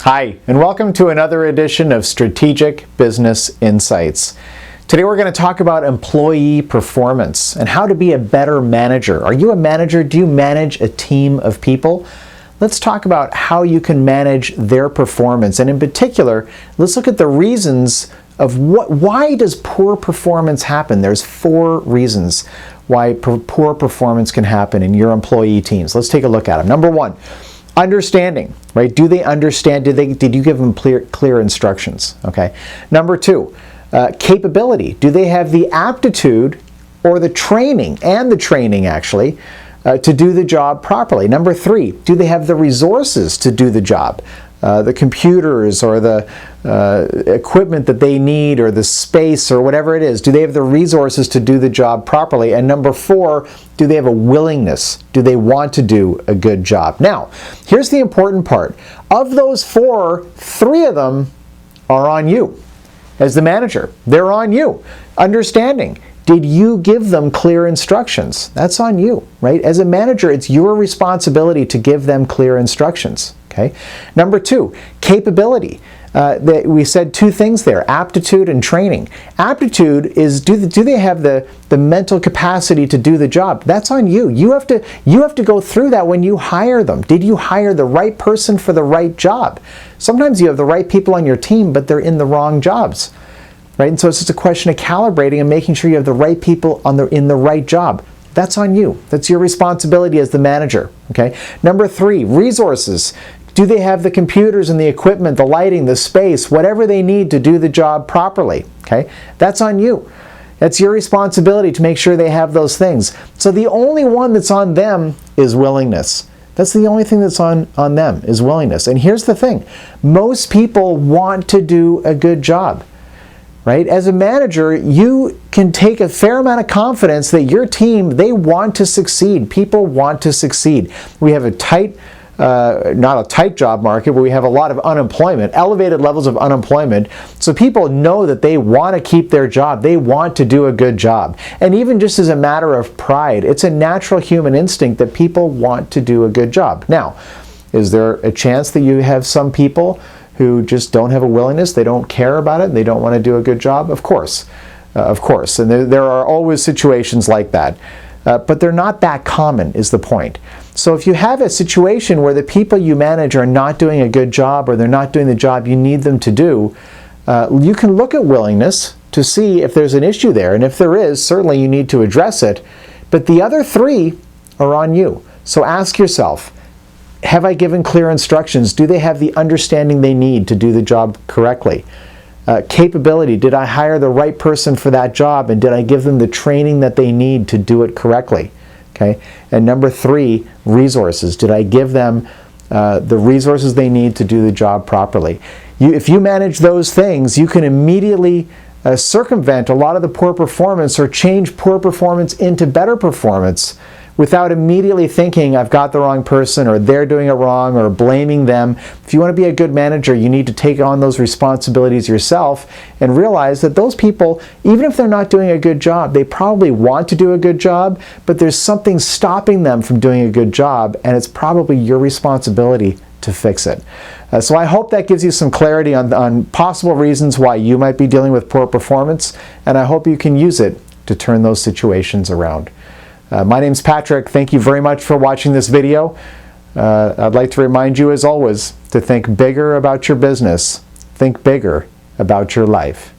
Hi, and welcome to another edition of Strategic Business Insights. Today we're going to talk about employee performance and how to be a better manager. Are you a manager? Do you manage a team of people? Let's talk about how you can manage their performance. And in particular, let's look at the reasons of why does poor performance happen? There's 4 reasons why poor performance can happen in your employee teams. Let's take a look at them. Number 1. Understanding, right? Do they understand? Did you give them clear instructions? Okay. Number 2, capability. Do they have the aptitude or the training, actually, to do the job properly? Number 3, do they have the resources to do the job? The computers or the equipment that they need or the space or whatever it is. Do they have the resources to do the job properly? And number 4, do they have a willingness? Do they want to do a good job? Now, here's the important part. Of those 4, 3 of them are on you as the manager. They're on you. Understanding. Did you give them clear instructions? That's on you, right? As a manager, it's your responsibility to give them clear instructions. Okay. Number 2, capability. We said 2 things there, aptitude and training. Aptitude is, do they have the mental capacity to do the job? That's on you. You have to go through that when you hire them. Did you hire the right person for the right job? Sometimes you have the right people on your team, but they're in the wrong jobs. Right? And so it's just a question of calibrating and making sure you have the right people in the right job. That's on you. That's your responsibility as the manager. Okay. Number 3, resources. Do they have the computers and the equipment, the lighting, the space, whatever they need to do the job properly? Okay. That's on you. That's your responsibility to make sure they have those things. So the only one that's on them is willingness. That's the only thing that's on them is willingness. And here's the thing. Most people want to do a good job. Right? As a manager, you can take a fair amount of confidence that your team, they want to succeed. People want to succeed. We have a tight, not a tight job market, but we have a lot of unemployment, elevated levels of unemployment. So people know that they want to keep their job. They want to do a good job. And even just as a matter of pride, it's a natural human instinct that people want to do a good job. Now, is there a chance that you have some people who just don't have a willingness, they don't care about it, and they don't want to do a good job? Of course. And there are always situations like that. But they're not that common, is the point. So if you have a situation where the people you manage are not doing a good job or they're not doing the job you need them to do, you can look at willingness to see if there's an issue there. And if there is, certainly you need to address it. But the other 3 are on you. So ask yourself, have I given clear instructions? Do they have the understanding they need to do the job correctly? Capability. Did I hire the right person for that job, and did I give them the training that they need to do it correctly? Okay. And number 3, resources. Did I give them the resources they need to do the job properly? If you manage those things, you can immediately circumvent a lot of the poor performance or change poor performance into better performance without immediately thinking, I've got the wrong person or they're doing it wrong or blaming them. If you want to be a good manager, you need to take on those responsibilities yourself and realize that those people, even if they're not doing a good job, they probably want to do a good job, but there's something stopping them from doing a good job, and it's probably your responsibility to fix it. So I hope that gives you some clarity on possible reasons why you might be dealing with poor performance, and I hope you can use it to turn those situations around. My name's Patrick. Thank you very much for watching this video. I'd like to remind you, as always, to think bigger about your business. Think bigger about your life.